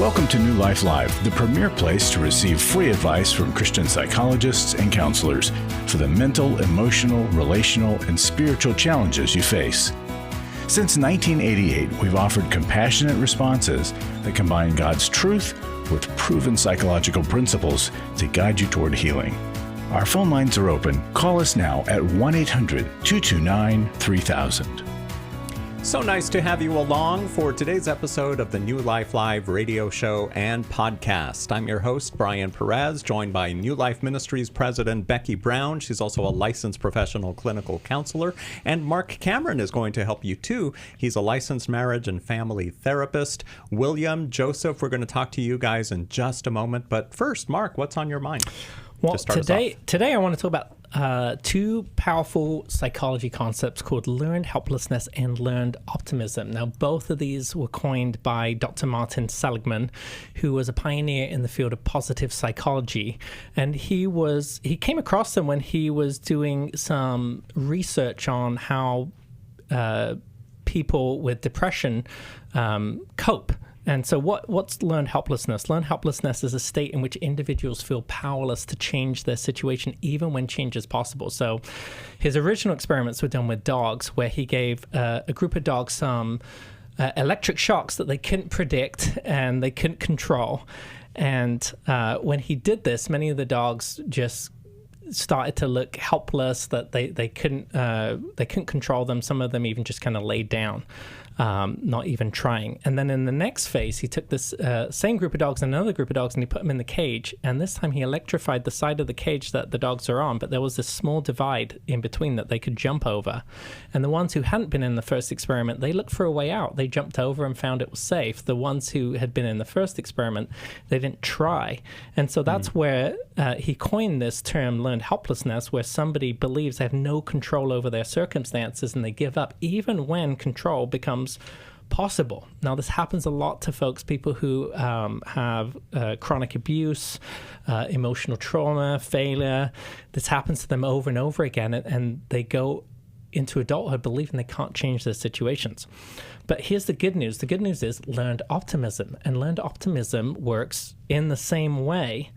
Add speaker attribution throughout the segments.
Speaker 1: Welcome to New Life Live, the premier place to receive free advice from Christian psychologists and counselors for the mental, emotional, relational, and spiritual challenges you face. Since 1988, we've offered compassionate responses that combine God's truth with proven psychological principles to guide you toward healing. Our phone lines are open. Call us now at 1-800-229-3000.
Speaker 2: So nice to have you along for today's episode of the New Life Live radio show and podcast. I'm your host, Brian Perez, joined by New Life Ministries President Becky Brown. She's also a licensed professional clinical counselor. And Marc Cameron is going to help you too. He's a licensed marriage and family therapist. William, Joseph, we're going to talk to you guys in just a moment. But first, Marc, what's on your mind?
Speaker 3: Well, today I want to talk about two powerful psychology concepts called learned helplessness and learned optimism. Now, both of these were coined by Dr. Martin Seligman, who was a pioneer in the field of positive psychology. And he came across them when he was doing some research on how people with depression cope. And so what's learned helplessness? Learned helplessness is a state in which individuals feel powerless to change their situation, even when change is possible. So his original experiments were done with dogs, where he gave a group of dogs some electric shocks that they couldn't predict and they couldn't control. And when he did this, many of the dogs just started to look helpless, that they couldn't control them. Some of them even just kind of laid down, not even trying. And then in the next phase, he took this same group of dogs and another group of dogs, and he put them in the cage. And this time he electrified the side of the cage that the dogs are on, but there was this small divide in between that they could jump over. And the ones who hadn't been in the first experiment, they looked for a way out. They jumped over and found it was safe. The ones who had been in the first experiment, they didn't try. And so that's where he coined this term, learned helplessness, where somebody believes they have no control over their circumstances and they give up even when control becomes possible. Now, this happens a lot to folks, people who have chronic abuse, emotional trauma, failure. This happens to them over and over again, and they go into adulthood believing they can't change their situations. But here's the good news. The good news is learned optimism, and learned optimism works in the same way.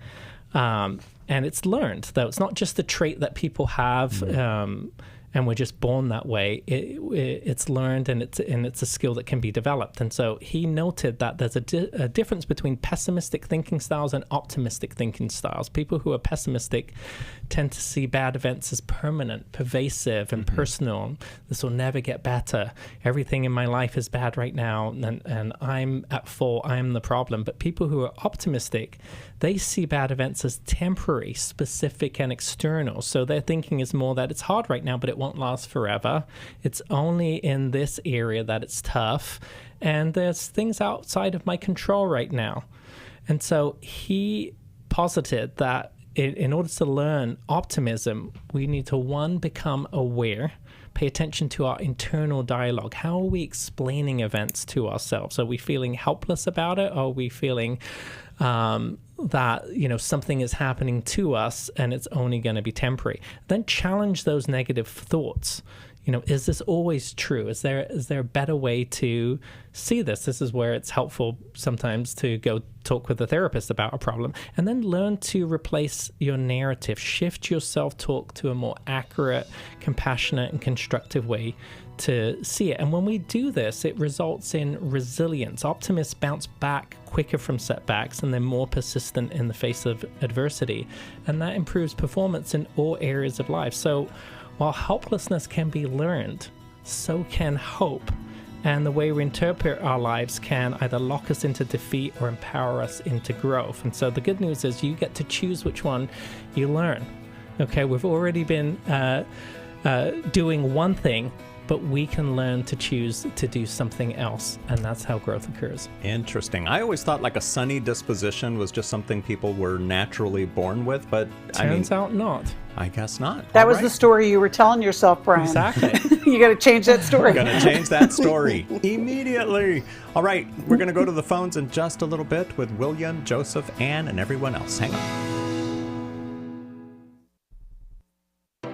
Speaker 3: And it's learned, though. It's not just a trait that people have, and we're just born that way. It's learned, and it's a skill that can be developed. And so he noted that there's a difference between pessimistic thinking styles and optimistic thinking styles. People who are pessimistic tend to see bad events as permanent, pervasive, and personal. This will never get better. Everything in my life is bad right now, and I'm at fault. I'm the problem. But people who are optimistic, they see bad events as temporary, specific, and external. So their thinking is more that it's hard right now, but it won't last forever. It's only in this area that it's tough, and there's things outside of my control right now. And so he posited that in order to learn optimism, we need to, one, become aware, pay attention to our internal dialogue. How are we explaining events to ourselves? Are we feeling helpless about it? Or are we feeling that, something is happening to us and it's only going to be temporary? Then challenge those negative thoughts. Is this always true? Is there a better way to see this? This is where it's helpful sometimes to go talk with a therapist about a problem, and then learn to replace your narrative. Shift your self-talk to a more accurate, compassionate, and constructive way to see it. And when we do this, it results in resilience. Optimists bounce back quicker from setbacks, and they're more persistent in the face of adversity. And that improves performance in all areas of life. So while helplessness can be learned, so can hope. And the way we interpret our lives can either lock us into defeat or empower us into growth. And so the good news is you get to choose which one you learn. Okay, we've already been doing one thing, but we can learn to choose to do something else, and that's how growth occurs.
Speaker 2: Interesting. I always thought like a sunny disposition was just something people were naturally born with, but
Speaker 3: turns out not.
Speaker 2: I guess not.
Speaker 4: That was the story you were telling yourself, Brian.
Speaker 3: Exactly.
Speaker 4: You got to change that story.
Speaker 2: We're going to change that story immediately. All right, we're going to go to the phones in just a little bit with William, Joseph, Ann, and everyone else. Hang on.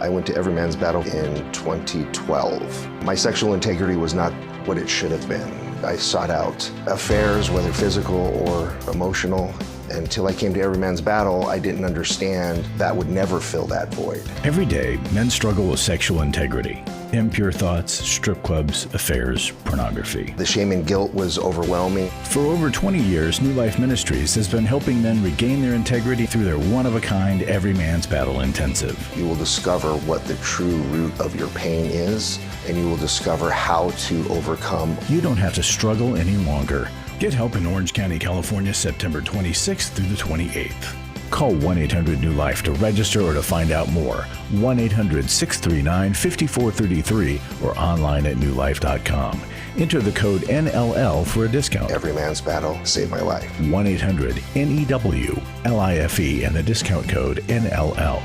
Speaker 5: I went to Every Man's Battle in 2012. My sexual integrity was not what it should have been. I sought out affairs, whether physical or emotional. Until I came to Every Man's Battle, I didn't understand that would never fill that void.
Speaker 1: Every day, men struggle with sexual integrity, impure thoughts, strip clubs, affairs, pornography.
Speaker 5: The shame and guilt was overwhelming.
Speaker 1: For over 20 years, New Life Ministries has been helping men regain their integrity through their one-of-a-kind Every Man's Battle Intensive.
Speaker 5: You will discover what the true root of your pain is, and you will discover how to overcome.
Speaker 1: You don't have to struggle any longer. Get help in Orange County, California, September 26th through the 28th. Call 1-800-NEW-LIFE to register or to find out more. 1-800-639-5433 or online at newlife.com. Enter the code NLL for a discount.
Speaker 5: Every Man's Battle saved my life.
Speaker 1: 1-800-NEW-LIFE and the discount code NLL.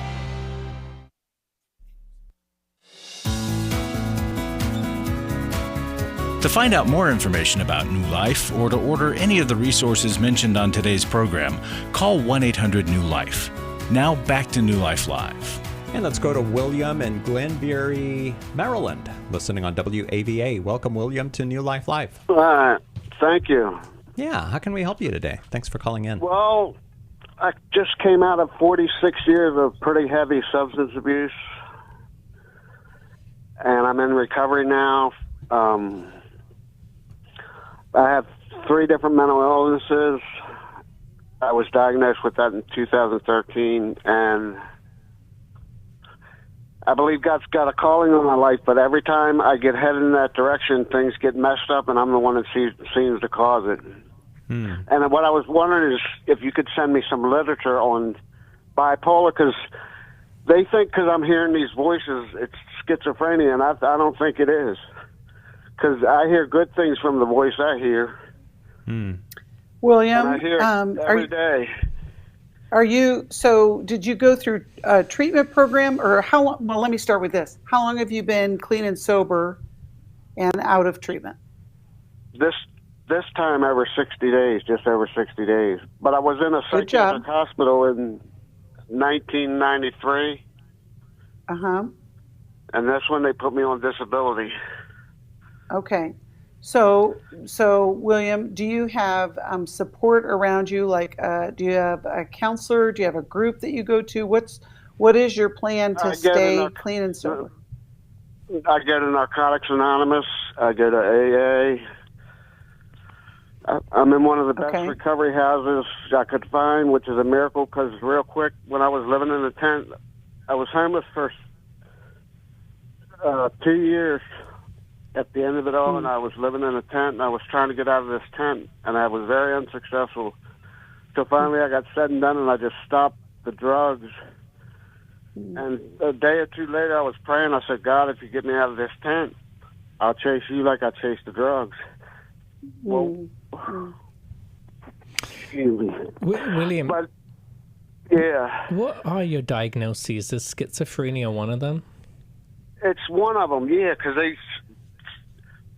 Speaker 1: To find out more information about New Life or to order any of the resources mentioned on today's program, call 1-800-NEW-LIFE. Now back to New Life Live.
Speaker 2: And let's go to William in Glenbury, Maryland, listening on WAVA. Welcome, William, to New Life Live.
Speaker 6: Thank you.
Speaker 2: Yeah, how can we help you today? Thanks for calling in.
Speaker 6: Well, I just came out of 46 years of pretty heavy substance abuse, and I'm in recovery now. I have 3 different mental illnesses. I was diagnosed with that in 2013, and I believe God's got a calling on my life, but every time I get headed in that direction, things get messed up, and I'm the one that seems to cause it. And what I was wondering is if you could send me some literature on bipolar, because they think because I'm hearing these voices, it's schizophrenia, and I don't think it is. Because I hear good things from the voice I hear.
Speaker 4: William,
Speaker 6: And I hear it every day.
Speaker 4: Did you go through a treatment program, or how long? Well, let me start with this. How long have you been clean and sober and out of treatment?
Speaker 6: This time over 60 days, just over 60 days. But I was in a
Speaker 4: Good job.
Speaker 6: psychiatric hospital in 1993.
Speaker 4: Uh-huh.
Speaker 6: And that's when they put me on disability.
Speaker 4: Okay. So William, do you have support around you? Like, do you have a counselor? Do you have a group that you go to? What is your plan to stay clean and sober?
Speaker 6: I go to Narcotics Anonymous. I go to AA. I'm in one of the best recovery houses I could find, which is a miracle because real quick, when I was living in a tent, I was homeless for 2 years at the end of it all, and I was living in a tent, and I was trying to get out of this tent, and I was very unsuccessful. So finally I got said and done, and I just stopped the drugs. And a day or two later, I was praying. I said, God, if you get me out of this tent, I'll chase you like I chased the drugs. Well,
Speaker 3: William,
Speaker 6: but, yeah.
Speaker 3: what are your diagnoses? Is schizophrenia one of them?
Speaker 6: It's one of them, yeah, because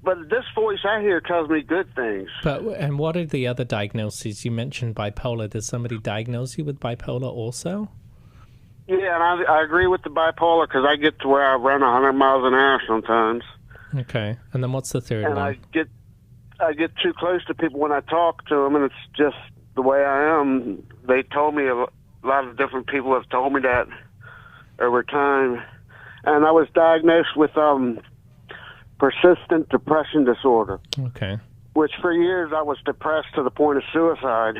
Speaker 6: but this voice I hear tells me good things.
Speaker 3: And what are the other diagnoses? You mentioned bipolar. Does somebody diagnose you with bipolar also?
Speaker 6: Yeah, and I agree with the bipolar because I get to where I run 100 miles an hour sometimes.
Speaker 3: Okay, and then what's the third
Speaker 6: and
Speaker 3: one?
Speaker 6: I get too close to people when I talk to them, and it's just the way I am. They told me, a lot of different people have told me that over time. And I was diagnosed with persistent depression disorder.
Speaker 3: Okay.
Speaker 6: Which for years I was depressed to the point of suicide,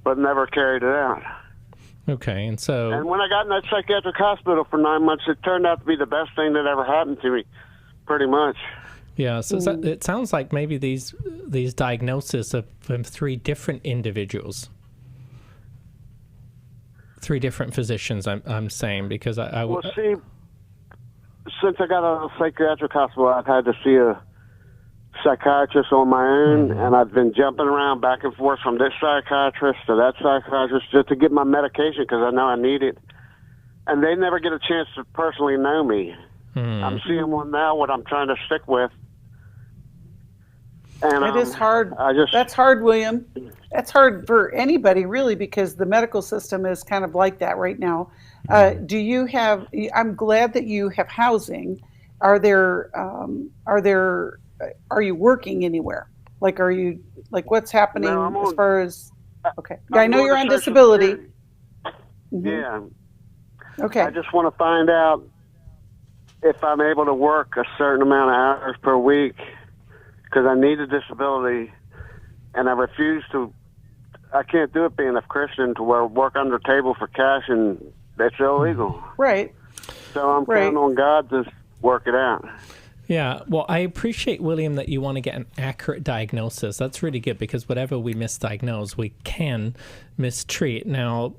Speaker 6: but never carried it out.
Speaker 3: Okay, and
Speaker 6: when I got in that psychiatric hospital for 9 months, it turned out to be the best thing that ever happened to me, pretty much.
Speaker 3: Yeah, so it sounds like maybe these diagnoses are from 3 different individuals. 3 different physicians, I'm saying, because
Speaker 6: Well, see, since I got out of the psychiatric hospital, I've had to see a psychiatrist on my own, and I've been jumping around back and forth from this psychiatrist to that psychiatrist just to get my medication because I know I need it. And they never get a chance to personally know me. I'm seeing one now, what I'm trying to stick with. And
Speaker 4: it is hard. That's hard, William. That's hard for anybody, really, because the medical system is kind of like that right now. Do you have? I'm glad that you have housing. Are there are you working anywhere? Like, are you, like, what's happening
Speaker 6: No,
Speaker 4: as far as, okay. Yeah,
Speaker 6: I'm
Speaker 4: I know
Speaker 6: going
Speaker 4: you're
Speaker 6: to
Speaker 4: on
Speaker 6: Social
Speaker 4: disability.
Speaker 6: Security. Yeah.
Speaker 4: Okay.
Speaker 6: I just want to find out if I'm able to work a certain amount of hours per week because I need a disability, and I refuse to. I can't do it being a Christian to work under the table for cash, and that's illegal.
Speaker 4: Right.
Speaker 6: So I'm counting on God to work it out.
Speaker 3: Yeah, well, I appreciate, William, that you want to get an accurate diagnosis. That's really good because whatever we misdiagnose, we can mistreat. Now,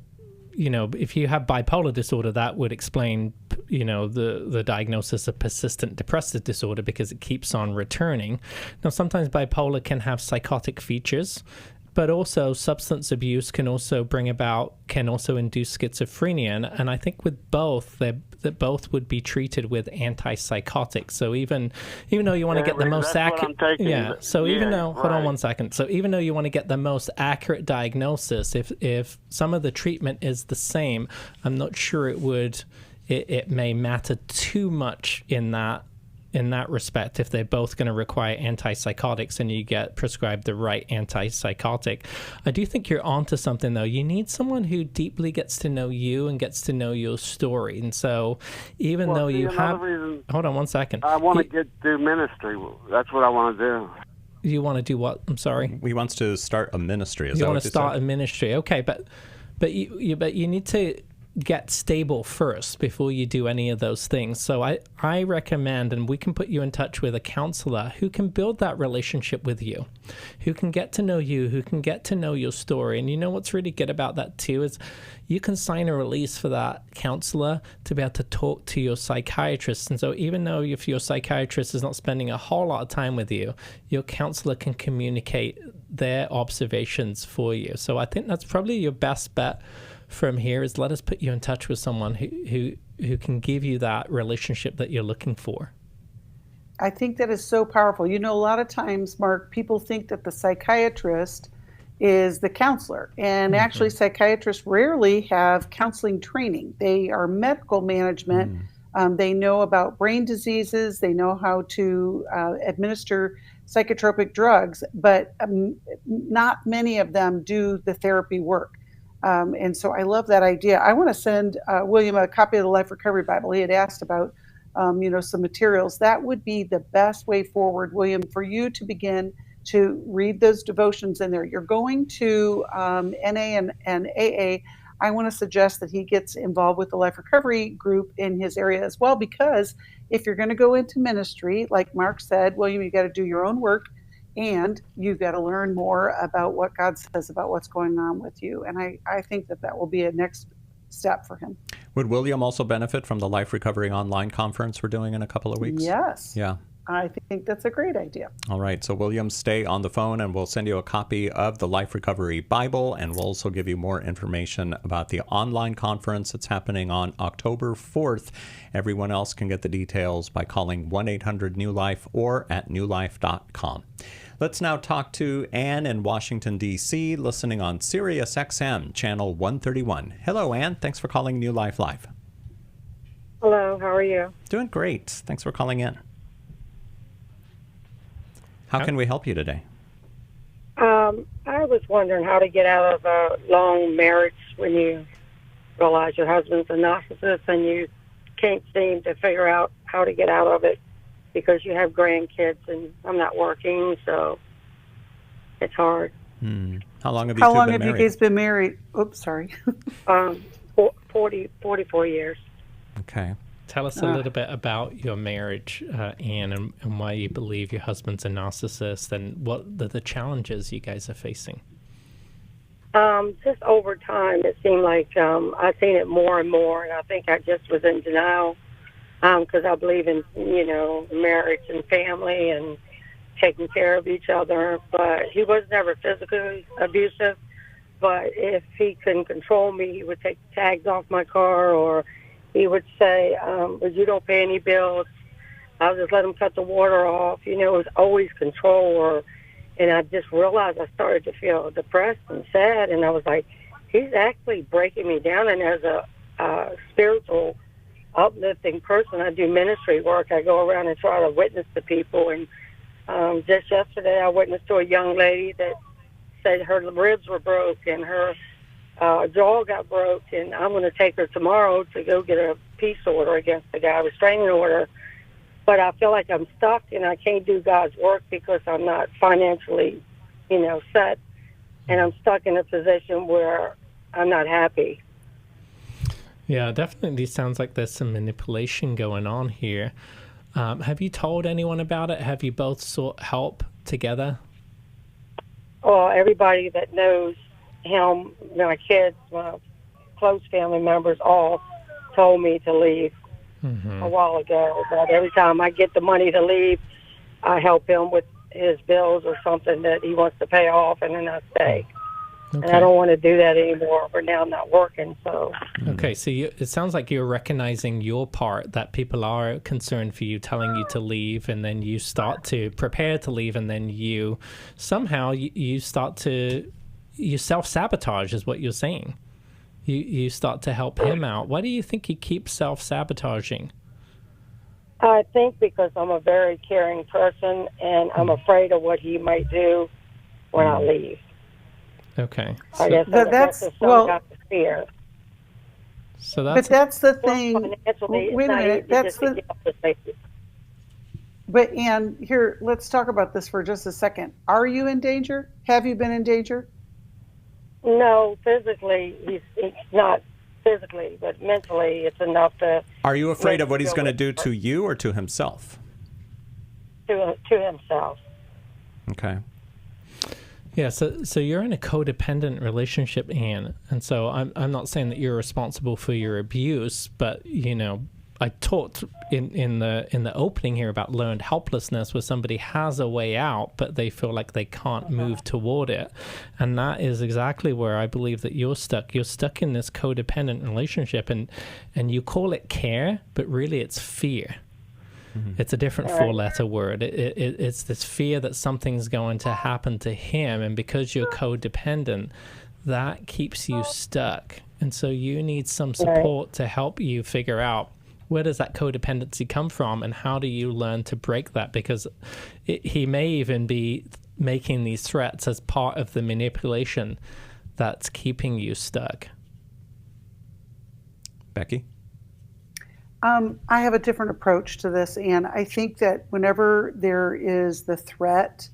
Speaker 3: you know, if you have bipolar disorder, that would explain, you know, the diagnosis of persistent depressive disorder because it keeps on returning. Now, sometimes bipolar can have psychotic features, but also substance abuse can also induce schizophrenia. And I think with both, that both would be treated with antipsychotics. So even though you want to get the most accurate, hold on one second. So even though you want to get the most accurate diagnosis, if some of the treatment is the same, I'm not sure it may matter too much in that respect if they're both going to require antipsychotics and you get prescribed the right antipsychotic. I do think you're onto something, though. You need someone who deeply gets to know you and gets to know your story. And so even though you have... Hold on one second.
Speaker 6: I want to do ministry. That's what I want to do.
Speaker 3: You want to do what? I'm sorry?
Speaker 2: He wants to start a ministry.
Speaker 3: You want to start a ministry. Okay, but you need to get stable first before you do any of those things. So I recommend, and we can put you in touch with a counselor who can build that relationship with you, who can get to know you, who can get to know your story. And you know what's really good about that too is you can sign a release for that counselor to be able to talk to your psychiatrist. And so even though if your psychiatrist is not spending a whole lot of time with you, your counselor can communicate their observations for you. So I think that's probably your best bet from here is let us put you in touch with someone who can give you that relationship that you're looking for.
Speaker 4: I think that is so powerful. You know, a lot of times, Mark, people think that the psychiatrist is the counselor. And actually, psychiatrists rarely have counseling training. They are medical management. They know about brain diseases. They know how to administer psychotropic drugs, but not many of them do the therapy work. And so I love that idea. I want to send William a copy of the Life Recovery Bible. He had asked about, some materials. That would be the best way forward, William, for you to begin to read those devotions in there. You're going to NA and AA. I want to suggest that he gets involved with the Life Recovery group in his area as well, because if you're going to go into ministry, like Mark said, William, you got to do your own work. And you've got to learn more about what God says about what's going on with you. And I think that will be a next step for him.
Speaker 2: Would William also benefit from the Life Recovery Online Conference we're doing in a couple of weeks?
Speaker 4: Yes.
Speaker 2: Yeah.
Speaker 4: I think that's a great idea.
Speaker 2: All right. So, William, stay on the phone and we'll send you a copy of the Life Recovery Bible, and we'll also give you more information about the online conference that's happening on October 4th. Everyone else can get the details by calling 1-800-NEW-LIFE or at newlife.com. Let's now talk to Ann in Washington, D.C., listening on Sirius XM, channel 131. Hello, Ann. Thanks for calling New Life Live.
Speaker 7: Hello. How are you?
Speaker 2: Doing great. Thanks for calling in. How can we help you today?
Speaker 7: I was wondering how to get out of a long marriage when you realize your husband's a narcissist and you can't seem to figure out how to get out of it because you have grandkids and I'm not working, so it's hard.
Speaker 2: How long have
Speaker 4: you guys been married? Oops, sorry.
Speaker 7: 44 years.
Speaker 2: Okay.
Speaker 3: Tell us a little bit about your marriage, Anne, and why you believe your husband's a narcissist and what the challenges you guys are facing.
Speaker 7: Just over time, it seemed like I've seen it more and more, and I think I just was in denial because I believe in, marriage and family and taking care of each other. But he was never physically abusive, but if he couldn't control me, he would take tags off my car, or he would say, well, you don't pay any bills. I'll just let him cut the water off. It was always control. And I just realized I started to feel depressed and sad. And I was like, he's actually breaking me down. And as a spiritual, uplifting person, I do ministry work. I go around and try to witness to people. And Just yesterday, I witnessed to a young lady that said her ribs were broke and her jaw got broke, and I'm going to take her tomorrow to go get a peace order against the guy, restraining order. But I feel like I'm stuck, and I can't do God's work because I'm not financially, set, and I'm stuck in a position where I'm not happy.
Speaker 3: Yeah, definitely sounds like there's some manipulation going on here. Have you told anyone about it? Have you both sought help together?
Speaker 7: Well, everybody that knows him, my kids, my close family members, all told me to leave a while ago. But every time I get the money to leave, I help him with his bills or something that he wants to pay off, and then I stay. Okay. And I don't want to do that anymore, but now I'm not working, so.
Speaker 3: Okay, so it sounds like you're recognizing your part, that people are concerned for you, telling you to leave, and then you start to prepare to leave, and then you somehow you start to, you self-sabotage is what you're saying. You start to help him out. Why do you think he keeps self-sabotaging?
Speaker 7: I think because I'm a very caring person, and I'm afraid of what he might do when I leave.
Speaker 3: Okay.
Speaker 7: So, I guess that's got the fear.
Speaker 3: So that's.
Speaker 4: But that's the thing. Wait a minute. That's the. But Ann, here, let's talk about this for just a second. Are you in danger? Have you been in danger?
Speaker 7: No, physically, he's not physically, but mentally, it's enough to.
Speaker 2: Are you afraid of what he's going to do to you or to himself?
Speaker 7: To himself.
Speaker 2: Okay.
Speaker 3: Yeah, so you're in a codependent relationship, Ann, and so I'm not saying that you're responsible for your abuse, but I talked in the opening here about learned helplessness, where somebody has a way out, but they feel like they can't move toward it, and that is exactly where I believe that you're stuck. You're stuck in this codependent relationship, and you call it care, but really it's fear. It's a different four-letter word. It's this fear that something's going to happen to him, and because you're codependent, that keeps you stuck. And so you need some support to help you figure out, where does that codependency come from, and how do you learn to break that? Because he may even be making these threats as part of the manipulation that's keeping you stuck.
Speaker 2: Becky?
Speaker 4: I have a different approach to this, and I think that whenever there is the threat,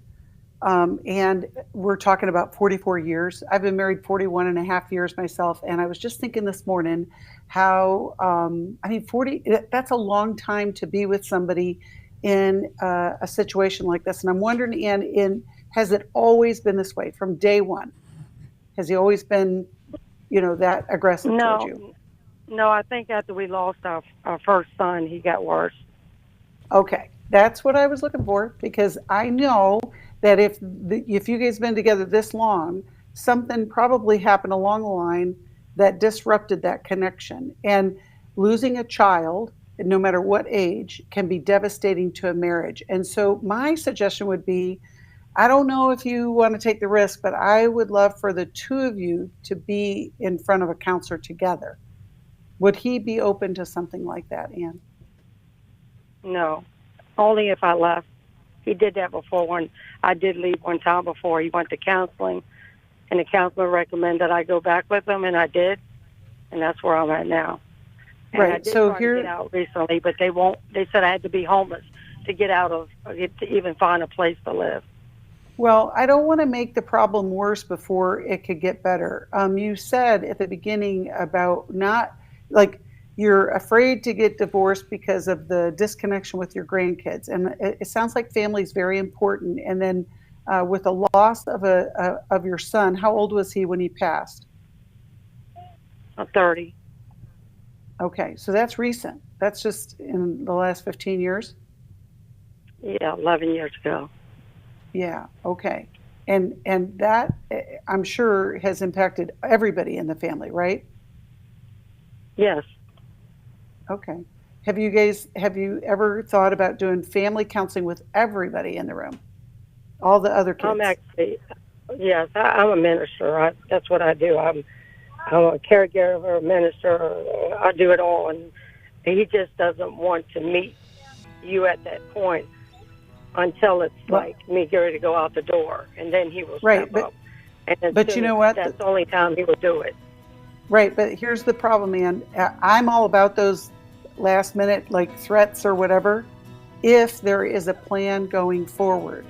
Speaker 4: and we're talking about 44 years. I've been married 41 and a half years myself, and I was just thinking this morning how, 40, that's a long time to be with somebody in a situation like this. And I'm wondering, Ann, has it always been this way from day one? Has he always been, that aggressive towards you?
Speaker 7: No, I think after we lost our first son, he got worse.
Speaker 4: Okay, that's what I was looking for, because I know that if you guys have been together this long, something probably happened along the line that disrupted that connection. And losing a child, no matter what age, can be devastating to a marriage. And so my suggestion would be, I don't know if you want to take the risk, but I would love for the two of you to be in front of a counselor together. Would he be open to something like that, Ann?
Speaker 7: No, only if I left. He did that before. When I did leave one time before, he went to counseling, and the counselor recommended that I go back with him, and I did, and that's where I'm at now. And
Speaker 4: right.
Speaker 7: I did try to get out recently, but they won't. They said I had to be homeless to get out of, to even find a place to live.
Speaker 4: Well, I don't want to make the problem worse before it could get better. You said at the beginning about you're afraid to get divorced because of the disconnection with your grandkids. And it sounds like family is very important. And then with the loss of your son, how old was he when he passed?
Speaker 7: 30.
Speaker 4: Okay, so that's recent. That's just in the last 15 years?
Speaker 7: Yeah, 11 years ago.
Speaker 4: Yeah, okay. And that, I'm sure, has impacted everybody in the family, right?
Speaker 7: Yes.
Speaker 4: Okay. Have you ever thought about doing family counseling with everybody in the room? All the other kids?
Speaker 7: Yes, I'm a minister. That's what I do. I'm a caregiver, a minister. I do it all. And he just doesn't want to meet you at that point. until it's like me ready to go out the door, and then he will step up. And
Speaker 4: but you know what?
Speaker 7: That's the only time he will do it.
Speaker 4: Right, but here's the problem, Ann. I'm all about those last minute like threats or whatever, if there is a plan going forward.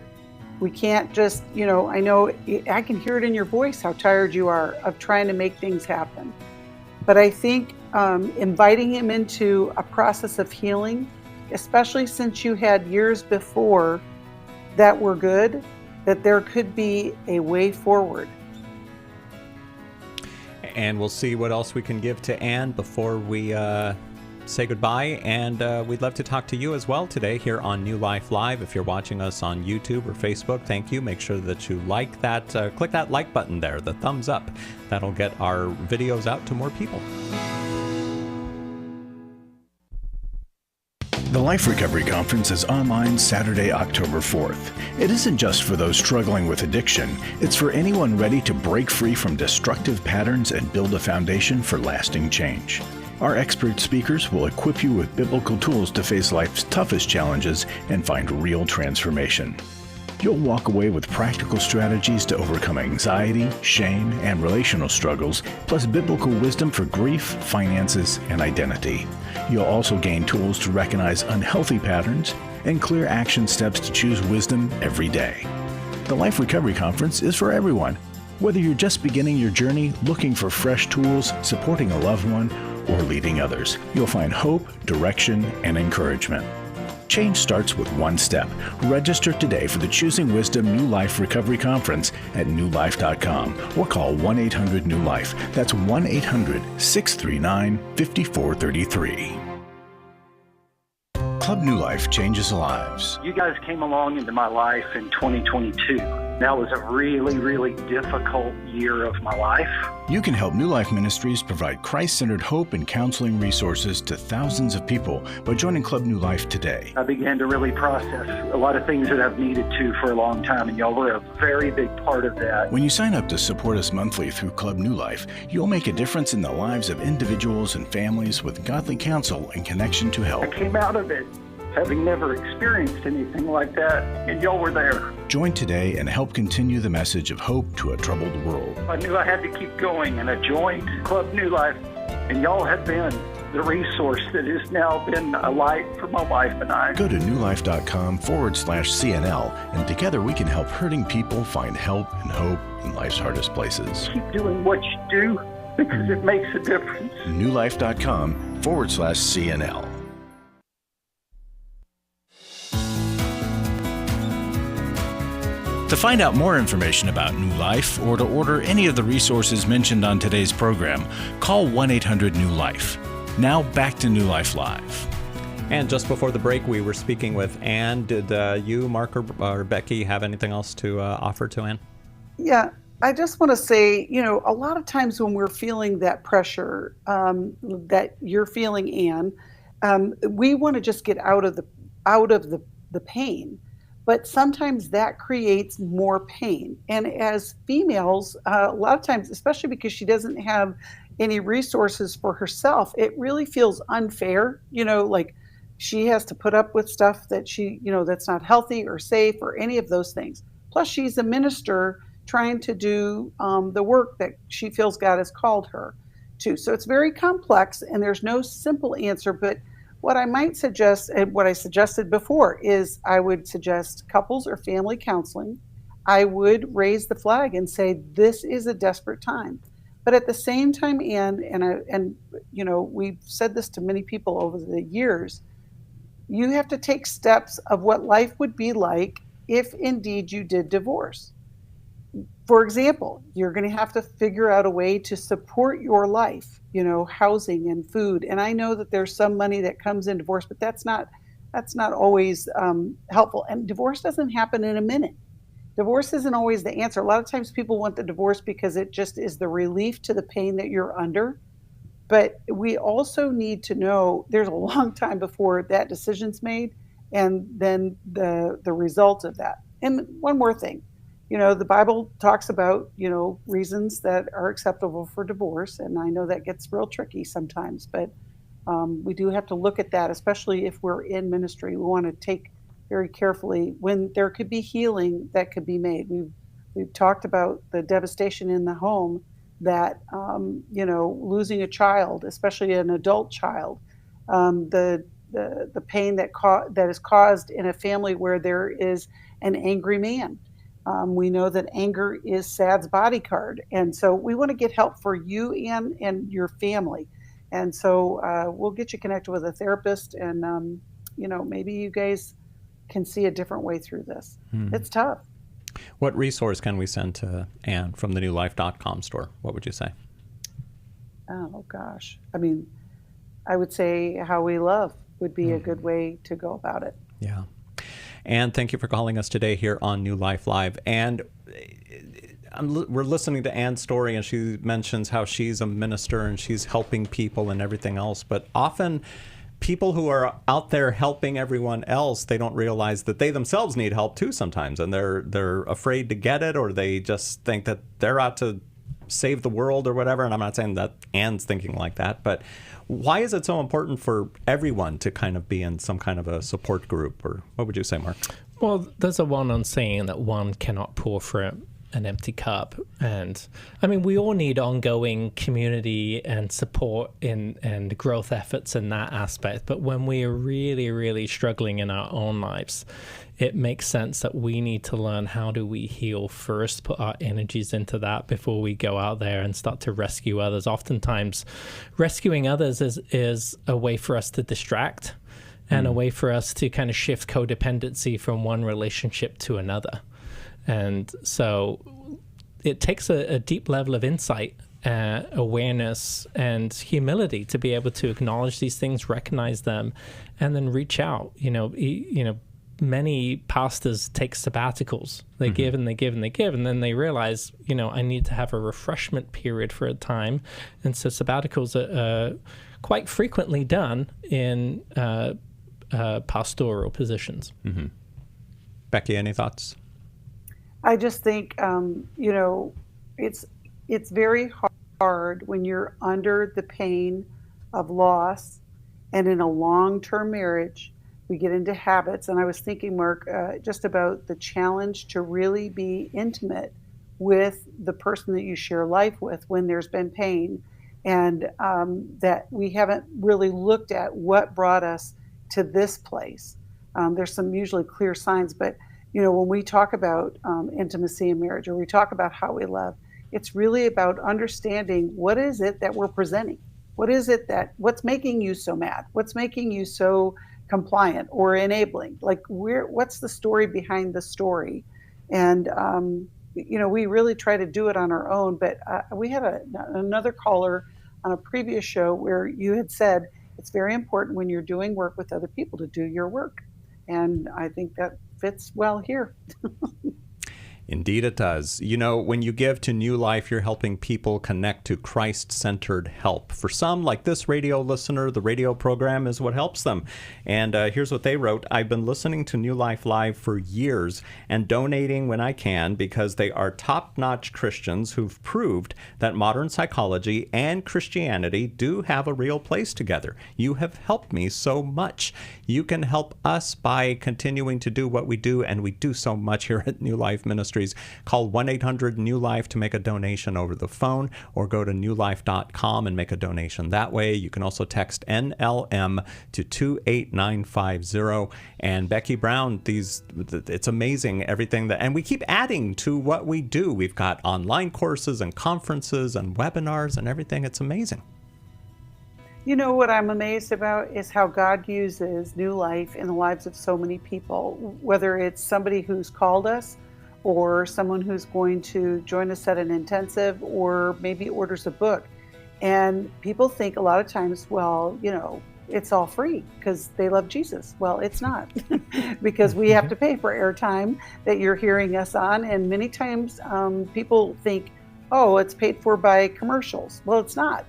Speaker 4: We can't just, I know I can hear it in your voice how tired you are of trying to make things happen. But I think inviting him into a process of healing, especially since you had years before that were good, that there could be a way forward.
Speaker 2: And we'll see what else we can give to Ann before we say goodbye. And we'd love to talk to you as well today here on New Life Live. If you're watching us on YouTube or Facebook, thank you. Make sure that you like that, click that like button there, the thumbs up. That'll get our videos out to more people.
Speaker 1: The Life Recovery Conference is online Saturday, October 4th. It isn't just for those struggling with addiction. It's for anyone ready to break free from destructive patterns and build a foundation for lasting change. Our expert speakers will equip you with biblical tools to face life's toughest challenges and find real transformation. You'll walk away with practical strategies to overcome anxiety, shame, and relational struggles, plus biblical wisdom for grief, finances, and identity. You'll also gain tools to recognize unhealthy patterns and clear action steps to choose wisdom every day. The Life Recovery Conference is for everyone. Whether you're just beginning your journey, looking for fresh tools, supporting a loved one, or leading others, you'll find hope, direction, and encouragement. Change starts with one step. Register today for the Choosing Wisdom New Life Recovery Conference at newlife.com or call 1-800-NEW-LIFE. That's 1-800-639-5433. Club New Life changes lives.
Speaker 8: You guys came along into my life in 2022. That was a really, really difficult year of my life.
Speaker 1: You can help New Life Ministries provide Christ-centered hope and counseling resources to thousands of people by joining Club New Life today.
Speaker 8: I began to really process a lot of things that I've needed to for a long time, and y'all were a very big part of that.
Speaker 1: When you sign up to support us monthly through Club New Life, you'll make a difference in the lives of individuals and families with godly counsel and connection to help.
Speaker 8: I came out of it having never experienced anything like that, and y'all were there.
Speaker 1: Join today and help continue the message of hope to a troubled world.
Speaker 8: I knew I had to keep going, and I joined Club New Life, and y'all have been the resource that has now been a light for my wife and I.
Speaker 1: Go to newlife.com/CNL, and together we can help hurting people find help and hope in life's hardest places.
Speaker 8: Keep doing what you do because it makes a difference.
Speaker 1: newlife.com/CNL. To find out more information about New Life or to order any of the resources mentioned on today's program, call 1-800-NEW-LIFE. Now back to New Life Live.
Speaker 2: And just before the break, we were speaking with Ann. Did you, Mark, or Becky have anything else to offer to Ann?
Speaker 4: Yeah, I just want to say, a lot of times when we're feeling that pressure that you're feeling, Ann, we want to just get out of the pain. But sometimes that creates more pain. And as females, a lot of times, especially because she doesn't have any resources for herself, it really feels unfair, like she has to put up with stuff that she, that's not healthy or safe or any of those things. Plus, she's a minister trying to do the work that she feels God has called her to. So it's very complex, and there's no simple answer. But what I might suggest, and what I suggested before, is I would suggest couples or family counseling. I would raise the flag and say, this is a desperate time. But at the same time, Ann, and we've said this to many people over the years, you have to take steps of what life would be like if indeed you did divorce. For example, you're going to have to figure out a way to support your life, housing and food. And I know that there's some money that comes in divorce, but that's not always helpful. And divorce doesn't happen in a minute. Divorce isn't always the answer. A lot of times people want the divorce because it just is the relief to the pain that you're under. But we also need to know there's a long time before that decision's made and then the result of that. And one more thing. The Bible talks about, reasons that are acceptable for divorce. And I know that gets real tricky sometimes, but we do have to look at that, especially if we're in ministry. We want to take very carefully when there could be healing that could be made. We've talked about the devastation in the home that, losing a child, especially an adult child, the pain that is caused in a family where there is an angry man. We know that anger is SAD's body card. And so we want to get help for you and your family. And so we'll get you connected with a therapist, and, maybe you guys can see a different way through this. It's tough.
Speaker 2: What resource can we send to Ann from the newlife.com store? What would you say?
Speaker 4: Oh, gosh. I mean, I would say How We Love would be a good way to go about it.
Speaker 2: Yeah. Ann, thank you for calling us today here on New Life Live. And we're listening to Ann's story, and she mentions how she's a minister and she's helping people and everything else. But often people who are out there helping everyone else, they don't realize that they themselves need help too sometimes. And they're afraid to get it, or they just think that they're out to save the world or whatever. And I'm not saying that Ann's thinking like that, but why is it so important for everyone to kind of be in some kind of a support group? Or what would you say, Marc?
Speaker 3: Well, there's a well-known saying that one cannot pour from an empty cup. And I mean, we all need ongoing community and support and growth efforts in that aspect. But when we are really, really struggling in our own lives, it makes sense that we need to learn how do we heal first, put our energies into that before we go out there and start to rescue others. Oftentimes, rescuing others is a way for us to distract and a way for us to kind of shift codependency from one relationship to another. And so it takes a deep level of insight, awareness, and humility to be able to acknowledge these things, recognize them, and then reach out. Many pastors take sabbaticals. They give and they give and they give, and then they realize, I need to have a refreshment period for a time. And so sabbaticals are quite frequently done in pastoral positions.
Speaker 2: Becky, any thoughts?
Speaker 4: I just think, it's very hard when you're under the pain of loss, and in a long-term marriage, we get into habits. And I was thinking, Marc, just about the challenge to really be intimate with the person that you share life with when there's been pain, and that we haven't really looked at what brought us to this place. There's some usually clear signs, but when we talk about intimacy in marriage, or we talk about how we love, it's really about understanding what is it that we're presenting? What's making you so mad? What's making you so compliant or enabling? What's the story behind the story? And, we really try to do it on our own, but we had another caller on a previous show where you had said it's very important when you're doing work with other people to do your work. And I think that fits well here.
Speaker 2: Indeed it does. When you give to New Life, you're helping people connect to Christ-centered help. For some, like this radio listener, the radio program is what helps them. And here's what they wrote. I've been listening to New Life Live for years and donating when I can because they are top-notch Christians who've proved that modern psychology and Christianity do have a real place together. You have helped me so much. You can help us by continuing to do what we do, and we do so much here at New Life Ministries. Call 1-800-NEW-LIFE to make a donation over the phone, or go to newlife.com and make a donation that way. You can also text NLM to 28950. And Becky Brown, it's amazing everything and we keep adding to what we do. We've got online courses and conferences and webinars and everything. It's amazing.
Speaker 4: What I'm amazed about is how God uses New Life in the lives of so many people, whether it's somebody who's called us, or someone who's going to join us at an intensive, or maybe orders a book. And people think a lot of times, it's all free because they love Jesus. Well, it's not, because we have to pay for airtime that you're hearing us on. And many times people think, oh, it's paid for by commercials. Well, it's not.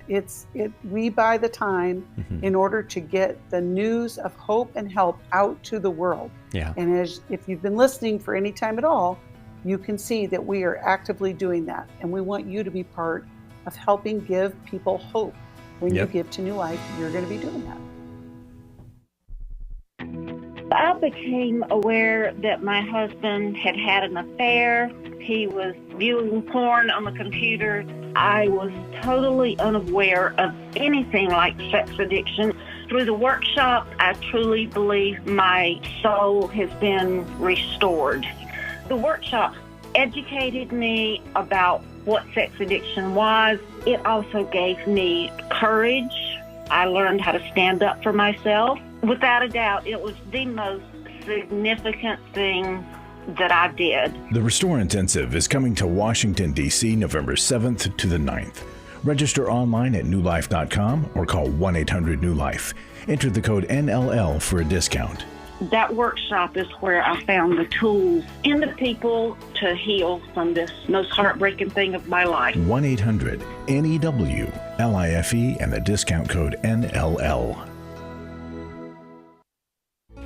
Speaker 4: We buy the time in order to get the news of hope and help out to the world.
Speaker 2: Yeah.
Speaker 4: And if you've been listening for any time at all, you can see that we are actively doing that. And we want you to be part of helping give people hope. When you give to New Life, you're going to be doing that.
Speaker 9: I became aware that my husband had had an affair. He was viewing porn on the computer. I was totally unaware of anything like sex addiction. Through the workshop, I truly believe my soul has been restored. The workshop educated me about what sex addiction was. It also gave me courage. I learned how to stand up for myself. Without a doubt, it was the most significant thing that I did.
Speaker 1: The Restore Intensive is coming to Washington, D.C. November 7th to the 9th. Register online at newlife.com or call 1-800-NEW-LIFE. Enter the code NLL for a discount.
Speaker 9: That workshop is where I found the tools and the people to heal from this most heartbreaking thing of my life.
Speaker 1: 1-800-NEW-LIFE and the discount code NLL.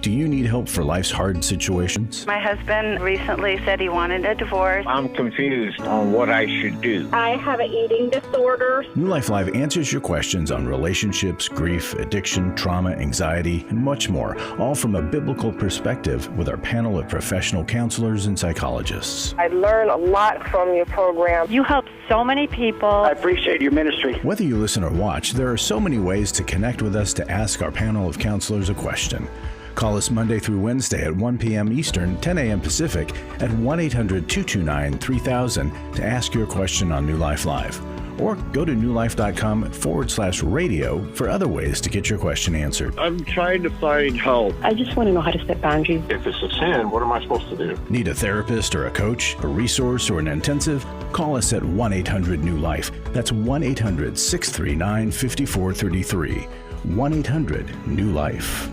Speaker 1: Do you need help for life's hard situations?
Speaker 10: My husband recently said he wanted a divorce.
Speaker 11: I'm confused on what I should do.
Speaker 7: I have an eating disorder.
Speaker 1: New Life Live answers your questions on relationships, grief, addiction, trauma, anxiety, and much more, all from a biblical perspective with our panel of professional counselors and psychologists.
Speaker 12: I learn a lot from your program.
Speaker 10: You help so many people.
Speaker 11: I appreciate your ministry.
Speaker 1: Whether you listen or watch, there are so many ways to connect with us to ask our panel of counselors a question. Call us Monday through Wednesday at 1 p.m. Eastern, 10 a.m. Pacific at 1-800-229-3000 to ask your question on New Life Live. Or go to newlife.com/radio for other ways to get your question answered.
Speaker 11: I'm trying to find help.
Speaker 12: I just want to know how to set boundaries.
Speaker 13: If it's a sin, what am I supposed to do?
Speaker 1: Need a therapist or a coach, a resource, or an intensive? Call us at 1-800-NEW-LIFE. That's 1-800-639-5433. 1-800-NEW-LIFE.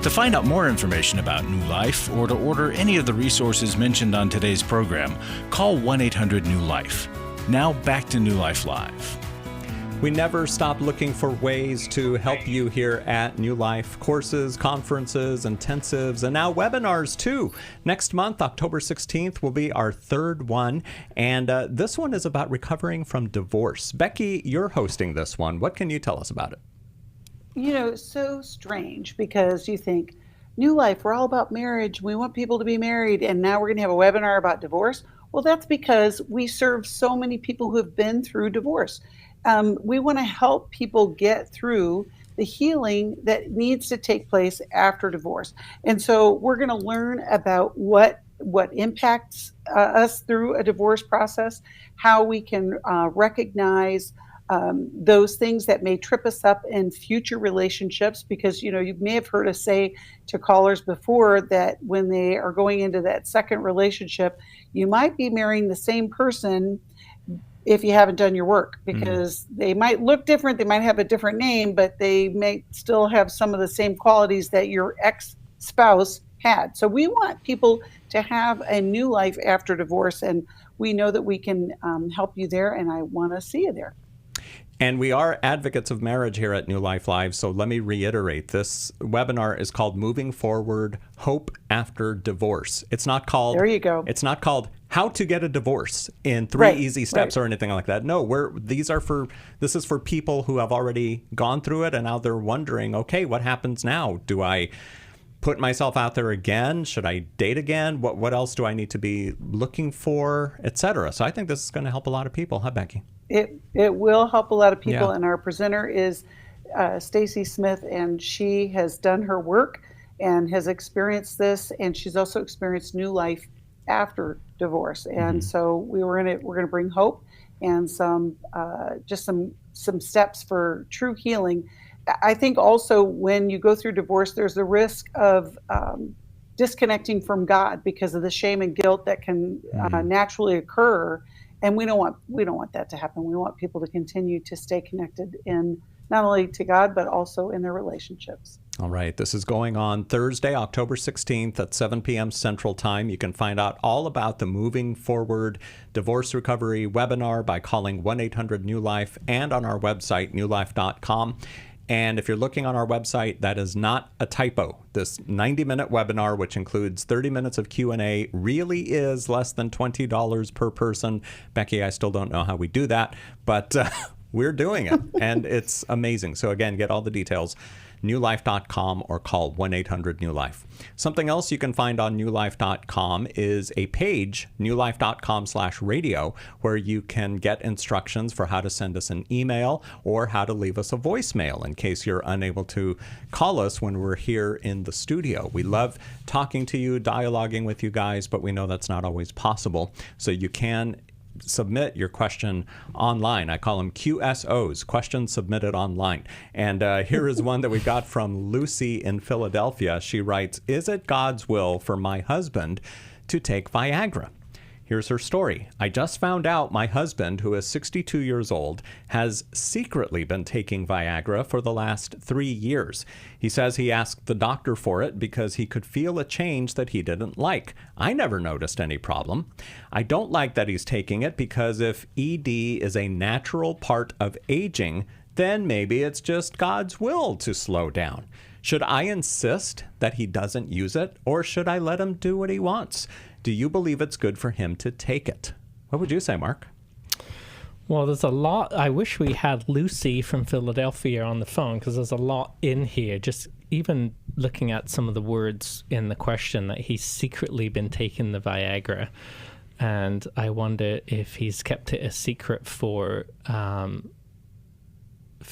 Speaker 1: To find out more information about New Life or to order any of the resources mentioned on today's program, call 1-800-NEW-LIFE. Now back to New Life Live.
Speaker 2: We never stop looking for ways to help you here at New Life. Courses, conferences, intensives, and now webinars too. Next month, October 16th, will be our third one. And this one is about recovering from divorce. Becky, you're hosting this one. What can you tell us about it?
Speaker 4: You know, it's so strange because you think, New Life, we're all about marriage. We want people to be married. And now we're going to have a webinar about divorce. Well, that's because we serve so many people who have been through divorce. We want to help people get through the healing that needs to take place after divorce. And so we're going to learn about what impacts us through a divorce process, how we can recognize those things that may trip us up in future relationships, because, you know, you may have heard us say to callers before that when they are going into that second relationship, you might be marrying the same person if you haven't done your work, because they might look different, they might have a different name, but they may still have some of the same qualities that your ex-spouse had. So we want people to have a new life after divorce, and we know that we can help you there, and I want to see you there.
Speaker 2: And we are advocates of marriage here at New Life Live, so let me reiterate. This webinar is called Moving Forward, Hope After Divorce. It's not called...
Speaker 4: There you go.
Speaker 2: It's not called How to Get a Divorce in 3 Easy Steps or anything like that. No, this is for people who have already gone through it, and now they're wondering, okay, what happens now? Do I put myself out there again? Should I date again? What else do I need to be looking for, etc.? So I think this is going to help a lot of people. Huh, Becky?
Speaker 4: It will help a lot of people, and our presenter is Stacy Smith, and she has done her work and has experienced this, and she's also experienced new life after divorce. And so we're going to bring hope and some steps for true healing. I think also when you go through divorce, there's the risk of disconnecting from God because of the shame and guilt that can naturally occur. And we don't want that to happen. We want people to continue to stay connected in not only to God, but also in their relationships.
Speaker 2: All right. This is going on Thursday, October 16th at 7 p.m. Central Time. You can find out all about the Moving Forward Divorce Recovery webinar by calling 1-800-NEW-LIFE and on our website, newlife.com. And if you're looking on our website, that is not a typo. This 90-minute webinar, which includes 30 minutes of Q&A, really is less than $20 per person. Becky, I still don't know how we do that, but We're doing it, and it's amazing. So again, get all the details, newlife.com, or call 1-800-NEW-LIFE. Something else you can find on newlife.com is a page, newlife.com/radio, where you can get instructions for how to send us an email or how to leave us a voicemail in case you're unable to call us when we're here in the studio. We love talking to you, dialoguing with you guys, but we know that's not always possible. So you can submit your question online. I call them QSOs, questions submitted online. And here is one that we got from Lucy in Philadelphia. She writes, "Is it God's will for my husband to take Viagra?" Here's her story. "I just found out my husband, who is 62 years old, has secretly been taking Viagra for the last 3 years. He says he asked the doctor for it because he could feel a change that he didn't like. I never noticed any problem. I don't like that he's taking it because if ED is a natural part of aging, then maybe it's just God's will to slow down. Should I insist that he doesn't use it, or should I let him do what he wants? Do you believe it's good for him to take it?" What would you say, Mark?
Speaker 3: Well, there's a lot. I wish we had Lucy from Philadelphia on the phone, because there's a lot in here. Just even looking at some of the words in the question, that he's secretly been taking the Viagra. And I wonder if he's kept it a secret for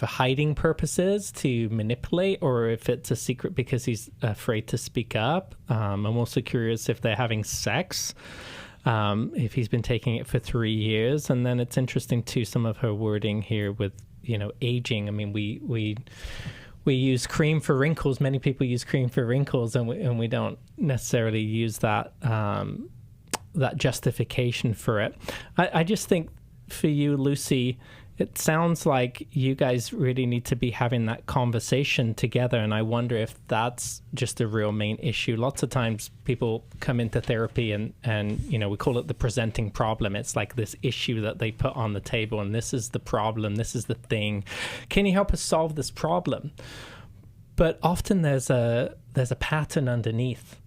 Speaker 3: hiding purposes, to manipulate, or if it's a secret because he's afraid to speak up. I'm also curious if they're having sex, if he's been taking it for 3 years. And then it's interesting too, some of her wording here with, aging. I mean, we use cream for wrinkles. Many people use cream for wrinkles, and we don't necessarily use that that justification for it. I just think for you, Lucy, it sounds like you guys really need to be having that conversation together, and I wonder if that's just a real main issue. Lots of times people come into therapy and we call it the presenting problem. It's like this issue that they put on the table, and this is the problem, this is the thing. Can you help us solve this problem? But often there's a pattern underneath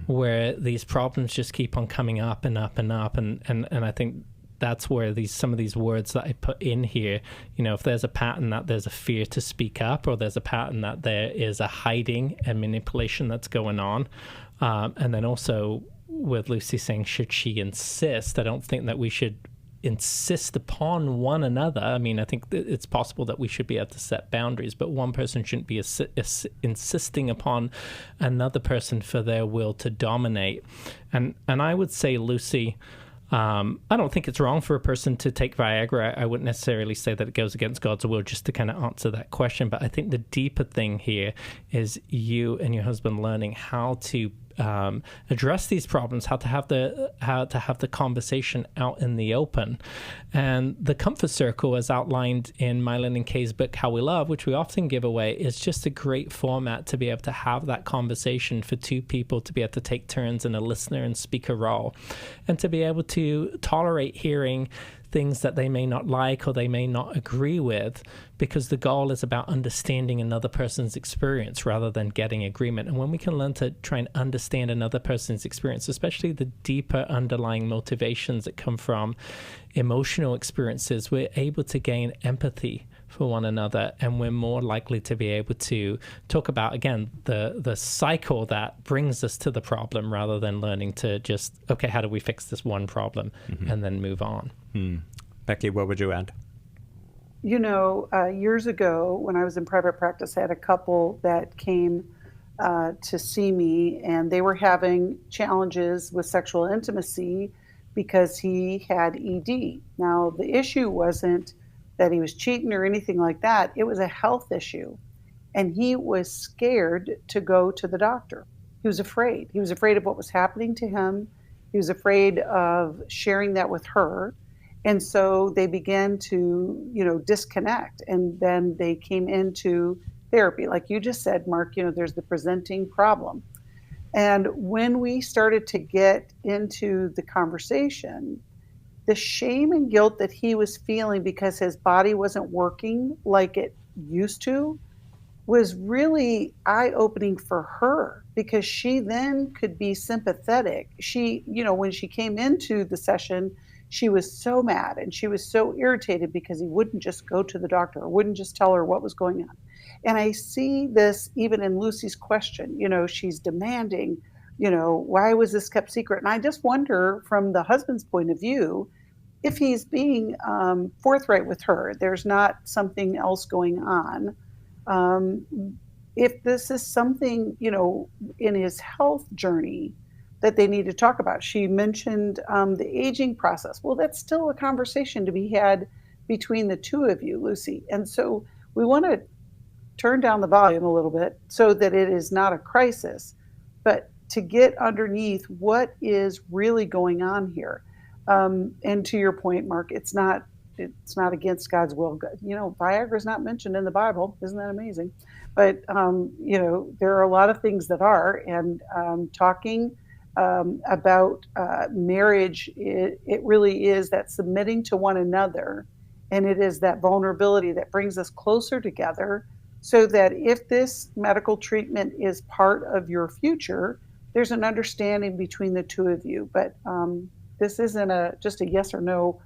Speaker 3: where these problems just keep on coming up and up and up, and I think that's where some of these words that I put in here, if there's a pattern that there's a fear to speak up, or there's a pattern that there is a hiding and manipulation that's going on. And then also with Lucy saying, should she insist? I don't think that we should insist upon one another. I mean, I think it's possible that we should be able to set boundaries, but one person shouldn't be insisting upon another person for their will to dominate. And I would say, Lucy, I don't think it's wrong for a person to take Viagra. I wouldn't necessarily say that it goes against God's will, just to kind of answer that question. But I think the deeper thing here is you and your husband learning how to address these problems, how to have the conversation out in the open. And the comfort circle, as outlined in Mylon and Kay's book, How We Love, which we often give away, is just a great format to be able to have that conversation for two people, to be able to take turns in a listener and speaker role, and to be able to tolerate hearing things that they may not like or they may not agree with, because the goal is about understanding another person's experience rather than getting agreement. And when we can learn to try and understand another person's experience, especially the deeper underlying motivations that come from emotional experiences, we're able to gain empathy for one another, and we're more likely to be able to talk about, again, the cycle that brings us to the problem, rather than learning to just, okay, how do we fix this one problem and then move on.
Speaker 2: Becky, what would you add?
Speaker 4: Years ago when I was in private practice, I had a couple that came to see me, and they were having challenges with sexual intimacy because he had ED. Now, the issue wasn't that he was cheating or anything like that. It was a health issue. And he was scared to go to the doctor. He was afraid. He was afraid of what was happening to him. He was afraid of sharing that with her. And so they began to, disconnect. And then they came into therapy. Like you just said, Mark, there's the presenting problem. And when we started to get into the conversation, the shame and guilt that he was feeling because his body wasn't working like it used to was really eye-opening for her, because she then could be sympathetic. She, when she came into the session, she was so mad and she was so irritated because he wouldn't just go to the doctor or wouldn't just tell her what was going on. And I see this even in Lucy's question. She's demanding, why was this kept secret? And I just wonder, from the husband's point of view, if he's being forthright with her, there's not something else going on. If this is something, in his health journey that they need to talk about. She mentioned the aging process. Well, that's still a conversation to be had between the two of you, Lucy. And so we want to turn down the volume a little bit so that it is not a crisis, but to get underneath what is really going on here. And to your point, Mark, it's not against God's will. Viagra is not mentioned in the Bible. Isn't that amazing? But, there are a lot of things that are, and talking about marriage, it really is that submitting to one another, and it is that vulnerability that brings us closer together, so that if this medical treatment is part of your future, there's an understanding between the two of you. But this isn't just a yes or no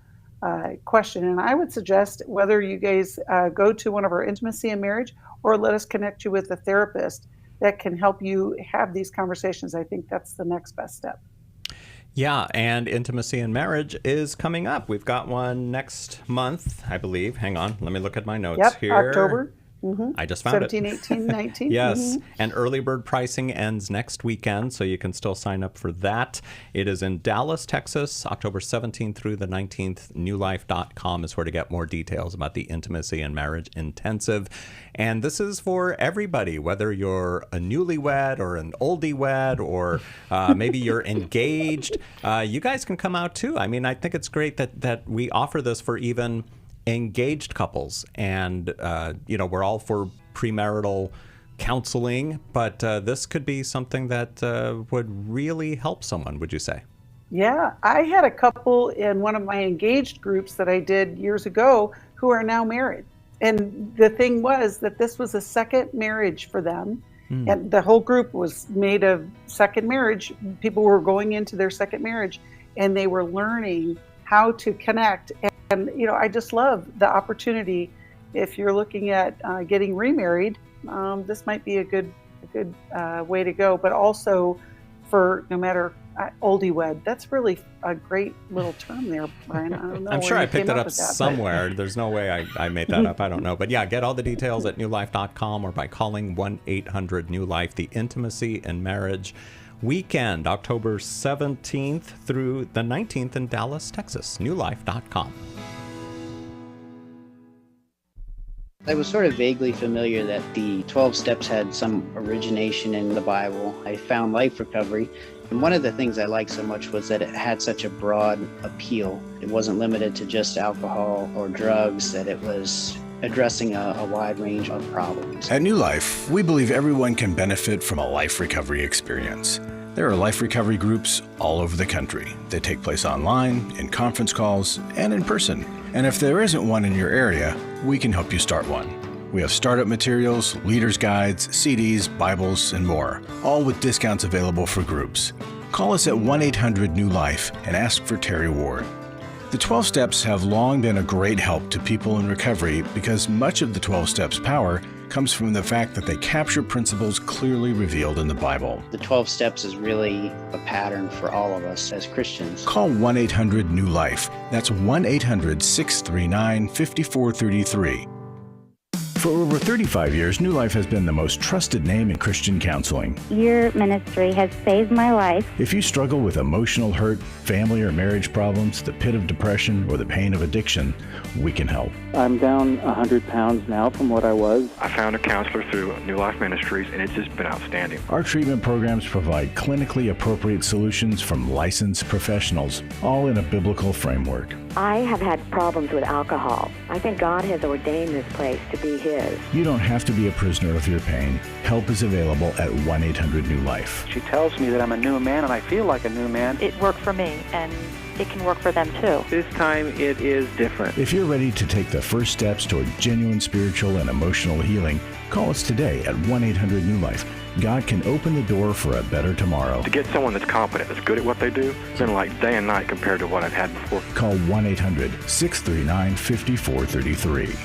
Speaker 4: question. And I would suggest, whether you guys go to one of our intimacy and marriage, or let us connect you with a therapist that can help you have these conversations. I think that's the next best step.
Speaker 2: Yeah, and Intimacy and Marriage is coming up. We've got one next month, I believe. Hang on, let me look at my notes here.
Speaker 4: October.
Speaker 2: I just found
Speaker 4: 17, 18, 19.
Speaker 2: Yes, and early bird pricing ends next weekend, so you can still sign up for that. It is in Dallas, Texas, October 17th through the 19th. NewLife.com is where to get more details about the Intimacy and Marriage Intensive. And this is for everybody, whether you're a newlywed or an oldie-wed, or maybe you're engaged. You guys can come out too. I mean, I think it's great that we offer this for even engaged couples, and we're all for premarital counseling, but this could be something that would really help someone, would you say?
Speaker 4: Yeah, I had a couple in one of my engaged groups that I did years ago who are now married, and the thing was that this was a second marriage for them, and the whole group was made of second marriage. People were going into their second marriage, and they were learning how to connect. And, I just love the opportunity. If you're looking at getting remarried, this might be a good way to go. But also, for no matter oldie-wed, that's really a great little term there, Brian. I don't know.
Speaker 2: I'm sure I picked it up somewhere. There's no way I made that up. I don't know. But yeah, get all the details at newlife.com or by calling 1-800-NEW-LIFE. The Intimacy and Marriage Weekend, October 17th through the 19th in Dallas, Texas. newlife.com.
Speaker 14: I was sort of vaguely familiar that the 12 steps had some origination in the Bible. I found Life Recovery, and one of the things I liked so much was that it had such a broad appeal. It wasn't limited to just alcohol or drugs, that it was addressing a wide range of problems.
Speaker 1: At New Life, we believe everyone can benefit from a life recovery experience. There are life recovery groups all over the country. They take place online, in conference calls, and in person. And if there isn't one in your area, we can help you start one. We have startup materials, leaders' guides, CDs, Bibles, and more, all with discounts available for groups. Call us at 1-800-NEW-LIFE and ask for Terry Ward. The 12 Steps have long been a great help to people in recovery because much of the 12 Steps' power comes from the fact that they capture principles clearly revealed in the Bible.
Speaker 14: The 12 Steps is really a pattern for all of us as Christians.
Speaker 1: Call 1-800-NEW-LIFE. That's 1-800-639-5433. For over 35 years, New Life has been the most trusted name in Christian counseling.
Speaker 15: Your ministry has saved my life.
Speaker 1: If you struggle with emotional hurt, family or marriage problems, the pit of depression, or the pain of addiction, we can help.
Speaker 16: I'm down 100 pounds now from what I was.
Speaker 13: I found a counselor through New Life Ministries, and it's just been outstanding.
Speaker 1: Our treatment programs provide clinically appropriate solutions from licensed professionals, all in a biblical framework.
Speaker 15: I have had problems with alcohol. I think God has ordained this place to be His.
Speaker 1: You don't have to be a prisoner of your pain. Help is available at 1-800-NEW-LIFE.
Speaker 16: She tells me that I'm a new man, and I feel like a new man.
Speaker 10: It worked for me, and it can work for them too.
Speaker 11: This time it is different.
Speaker 1: If you're ready to take the first steps toward genuine spiritual and emotional healing, call us today at 1-800-NEW-LIFE. God can open the door for a better tomorrow.
Speaker 13: To get someone that's competent, that's good at what they do, it's been like day and night compared to what I've had before.
Speaker 1: Call 1-800-639-5433.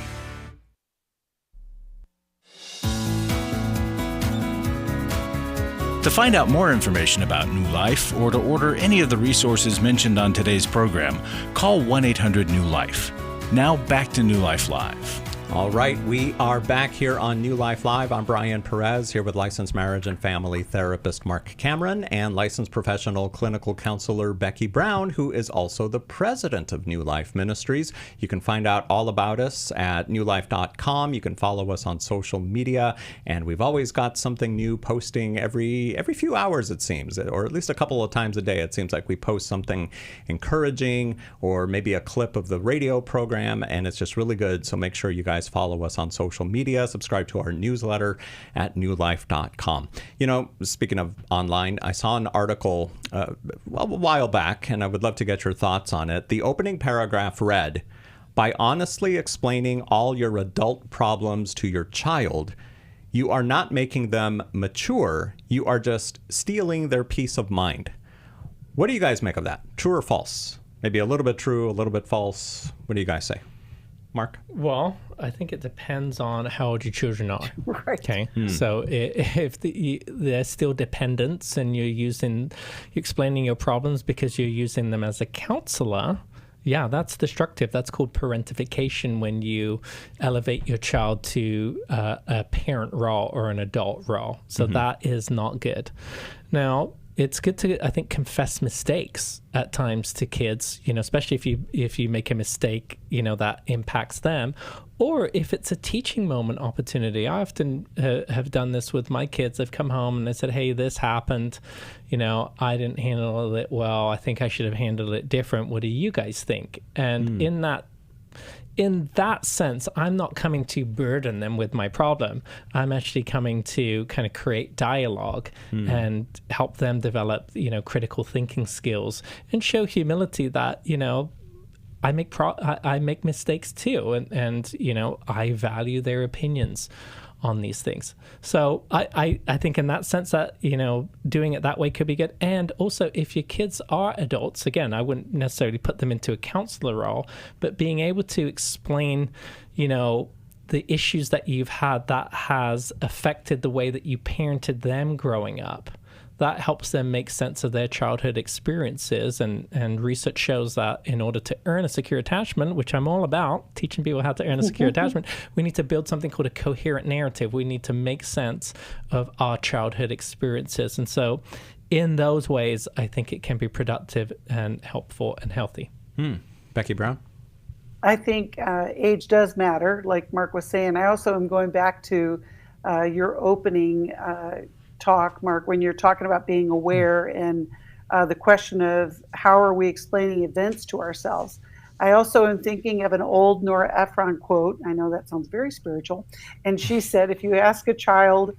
Speaker 1: To find out more information about New Life or to order any of the resources mentioned on today's program, call 1-800-NEW-LIFE. Now back to New Life Live.
Speaker 2: All right, we are back here on New Life Live. I'm Brian Perez, here with licensed marriage and family therapist Marc Cameron and licensed professional clinical counselor Becky Brown, who is also the president of New Life Ministries. You can find out all about us at newlife.com. You can follow us on social media, and we've always got something new posting every few hours, it seems, or at least a couple of times a day. It seems like we post something encouraging or maybe a clip of the radio program, and it's just really good. So make sure you guys follow us on social media, subscribe to our newsletter at newlife.com. You know, speaking of online, I saw an article a while back, and I would love to get your thoughts on it. The opening paragraph read, "By honestly explaining all your adult problems to your child, you are not making them mature, you are just stealing their peace of mind." What do you guys make of that? True or false? Maybe a little bit true, a little bit false. What do you guys say? Mark?
Speaker 3: Well, I think it depends on how old your children are.
Speaker 4: Right.
Speaker 3: Okay. So if they're still dependents and you're explaining your problems because you're using them as a counselor, yeah, that's destructive. That's called parentification, when you elevate your child to a parent role or an adult role. So that is not good. Now, it's good to, I think, confess mistakes at times to kids, you know, especially if you make a mistake, you know, that impacts them. Or if it's a teaching moment opportunity. I often have done this with my kids. They've come home and they said, hey, this happened. You know, I didn't handle it well. I think I should have handled it different. What do you guys think? And in that sense, I'm not coming to burden them with my problem. I'm actually coming to kind of create dialogue and help them develop, you know, critical thinking skills and show humility that, you know, I make mistakes too, and you know, I value their opinions on these things. So I think in that sense that, you know, doing it that way could be good. And also, if your kids are adults, again, I wouldn't necessarily put them into a counselor role, but being able to explain, you know, the issues that you've had that has affected the way that you parented them growing up. That helps them make sense of their childhood experiences. And research shows that in order to earn a secure attachment, which I'm all about, teaching people how to earn a secure attachment, we need to build something called a coherent narrative. We need to make sense of our childhood experiences. And so in those ways, I think it can be productive and helpful and healthy.
Speaker 2: Becky Brown?
Speaker 4: I think age does matter, like Mark was saying. I also am going back to your opening talk, Mark, when you're talking about being aware and the question of how are we explaining events to ourselves. I also am thinking of an old Nora Ephron quote. I know that sounds very spiritual. And she said, if you ask a child,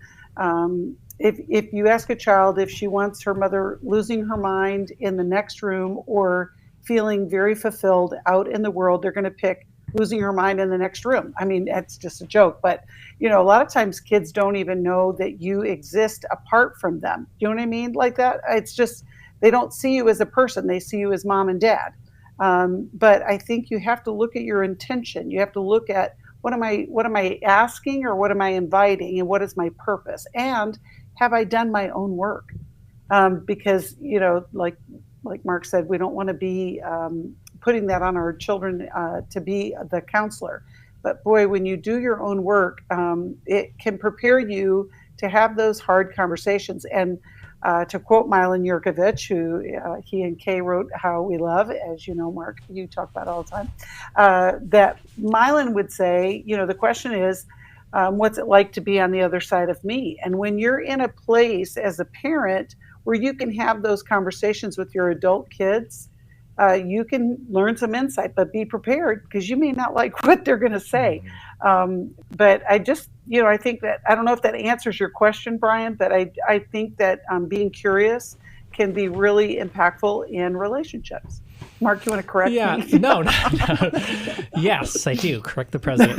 Speaker 4: if you ask a child if she wants her mother losing her mind in the next room or feeling very fulfilled out in the world, they're going to pick losing her mind in the next room. I mean, that's just a joke, but you know, a lot of times kids don't even know that you exist apart from them. You know what I mean? Like that. It's just, they don't see you as a person. They see you as mom and dad. But I think you have to look at your intention. You have to look at what am I asking, or what am I inviting, and what is my purpose? And have I done my own work? Because, you know, like Mark said, we don't want to be putting that on our children to be the counselor. But boy, when you do your own work, it can prepare you to have those hard conversations. And to quote Milan Jurkovic, who he and Kay wrote How We Love, as you know, Mark, you talk about all the time, that Milan would say, you know, the question is, what's it like to be on the other side of me? And when you're in a place as a parent where you can have those conversations with your adult kids, you can learn some insight, but be prepared because you may not like what they're going to say. But I just, you know, I think that, I don't know if that answers your question, Brian, but I think that being curious can be really impactful in relationships. Mark, you want to correct me?
Speaker 3: No. Yes, I do. Correct the president.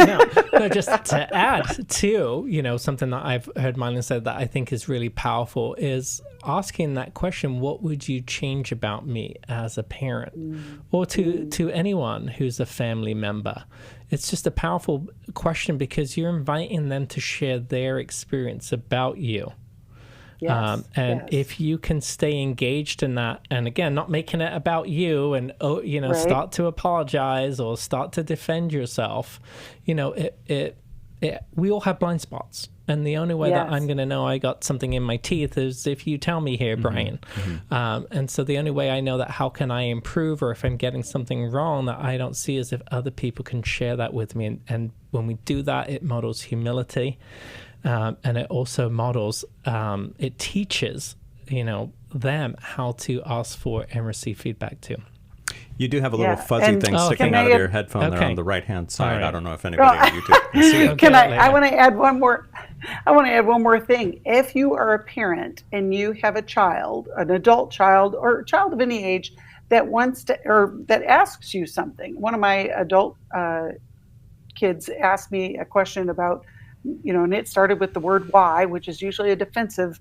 Speaker 3: No, just to add to, something that I've heard Mylon said that I think is really powerful is asking that question, what would you change about me as a parent or to anyone who's a family member? It's just a powerful question because you're inviting them to share their experience about you.
Speaker 4: Yes,
Speaker 3: if you can stay engaged in that, and again, not making it about you and, right. Start to apologize or start to defend yourself, we all have blind spots. And the only way that I'm going to know I got something in my teeth is if you tell me here, Brian. And so the only way I know that how can I improve or if I'm getting something wrong that I don't see is if other people can share that with me. And when we do that, it models humility. And it also models, it teaches, them how to ask for and receive feedback too.
Speaker 2: You do have a little fuzzy thing sticking out of your headphone there on the right-hand side. Right. I don't know if anybody on YouTube can see it.
Speaker 4: I want to add one more thing. If you are a parent and you have a child, an adult child or a child of any age that wants to or that asks you something. One of my adult kids asked me a question about, and it started with the word why, which is usually a defensive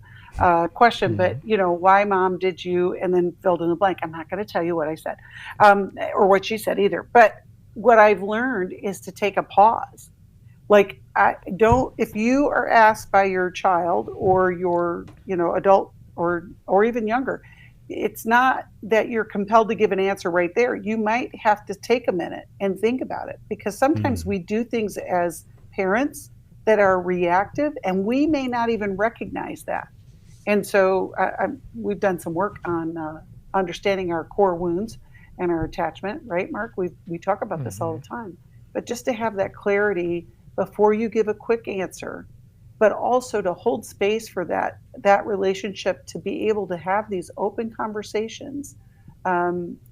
Speaker 4: question, but, why, Mom, did you, and then filled in the blank. I'm not going to tell you what I said or what she said either. But what I've learned is to take a pause. Like, if you are asked by your child or your, adult or even younger, it's not that you're compelled to give an answer right there. You might have to take a minute and think about it because sometimes we do things as parents that are reactive, and we may not even recognize that. And so we've done some work on understanding our core wounds and our attachment, right, Mark? We talk about this all the time. But just to have that clarity before you give a quick answer, but also to hold space for that relationship to be able to have these open conversations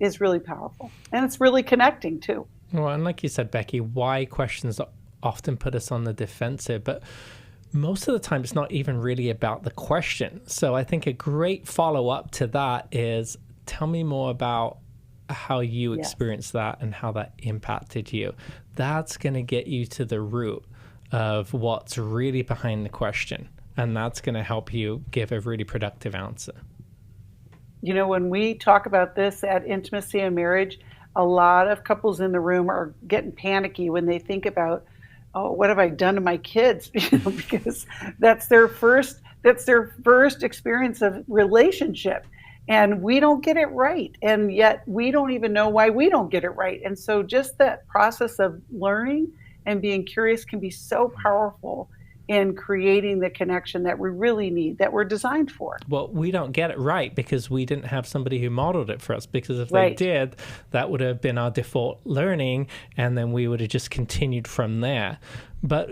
Speaker 4: is really powerful. And it's really connecting, too.
Speaker 3: Well, and like you said, Becky, why questions often put us on the defensive, but most of the time it's not even really about the question. So I think a great follow-up to that is tell me more about how you experienced that and how that impacted you. That's going to get you to the root of what's really behind the question, and that's going to help you give a really productive answer.
Speaker 4: When we talk about this at Intimacy and Marriage, a lot of couples in the room are getting panicky when they think about, oh, what have I done to my kids? Because that's their first experience of relationship. And we don't get it right. And yet we don't even know why we don't get it right. And so just that process of learning and being curious can be so powerful in creating the connection that we really need, that we're designed for.
Speaker 3: Well, we don't get it right because we didn't have somebody who modeled it for us, because if they did, that would have been our default learning, and then we would have just continued from there. But,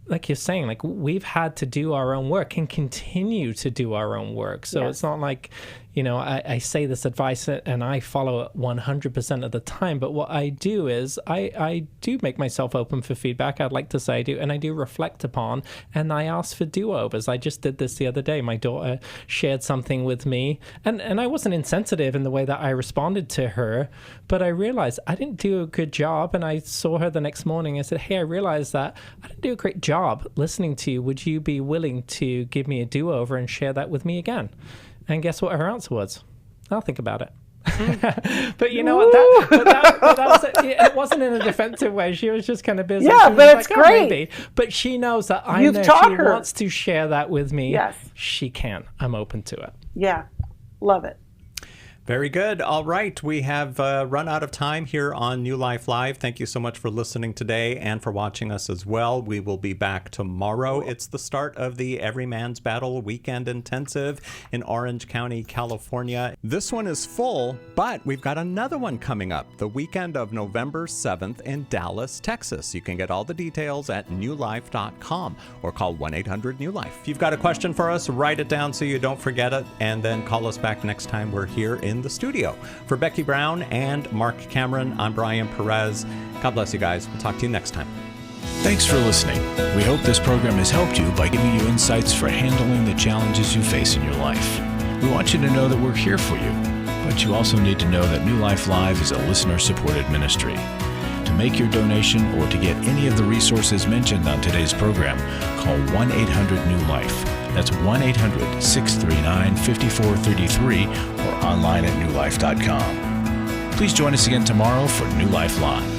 Speaker 3: like you're saying, like we've had to do our own work and continue to do our own work. So it's not like, I say this advice and I follow it 100% of the time. But what I do is I do make myself open for feedback. I'd like to say I do. And I do reflect upon, and I ask for do-overs. I just did this the other day. My daughter shared something with me, and I wasn't insensitive in the way that I responded to her, but I realized I didn't do a good job. And I saw her the next morning. I said, hey, I realized that I didn't do a great job listening to you. Would you be willing to give me a do-over and share that with me again? And guess what her answer was? I'll think about it. But you know what? It wasn't in a defensive way. She was just kind of busy.
Speaker 4: Yeah, but it's great.
Speaker 3: Maybe. But she knows that I know she wants to share that with me.
Speaker 4: Yes.
Speaker 3: She can. I'm open to it.
Speaker 4: Yeah. Love it.
Speaker 2: Very good. All right. We have run out of time here on New Life Live. Thank you so much for listening today and for watching us as well. We will be back tomorrow. It's the start of the Every Man's Battle Weekend Intensive in Orange County, California. This one is full, but we've got another one coming up the weekend of November 7th in Dallas, Texas. You can get all the details at newlife.com or call 1-800-NEW-LIFE. If you've got a question for us, write it down so you don't forget it, and then call us back next time we're here in the studio. For Becky Brown and Marc Cameron, I'm Brian Perez. God bless you guys. We'll talk to you next time.
Speaker 1: Thanks for listening. We hope this program has helped you by giving you insights for handling the challenges you face in your life. We want you to know that we're here for you. But you also need to know that New Life Live is a listener-supported ministry. To make your donation or to get any of the resources mentioned on today's program, call 1-800-NEW-LIFE. That's 1-800-639-5433 or online at newlife.com. Please join us again tomorrow for New Life Live.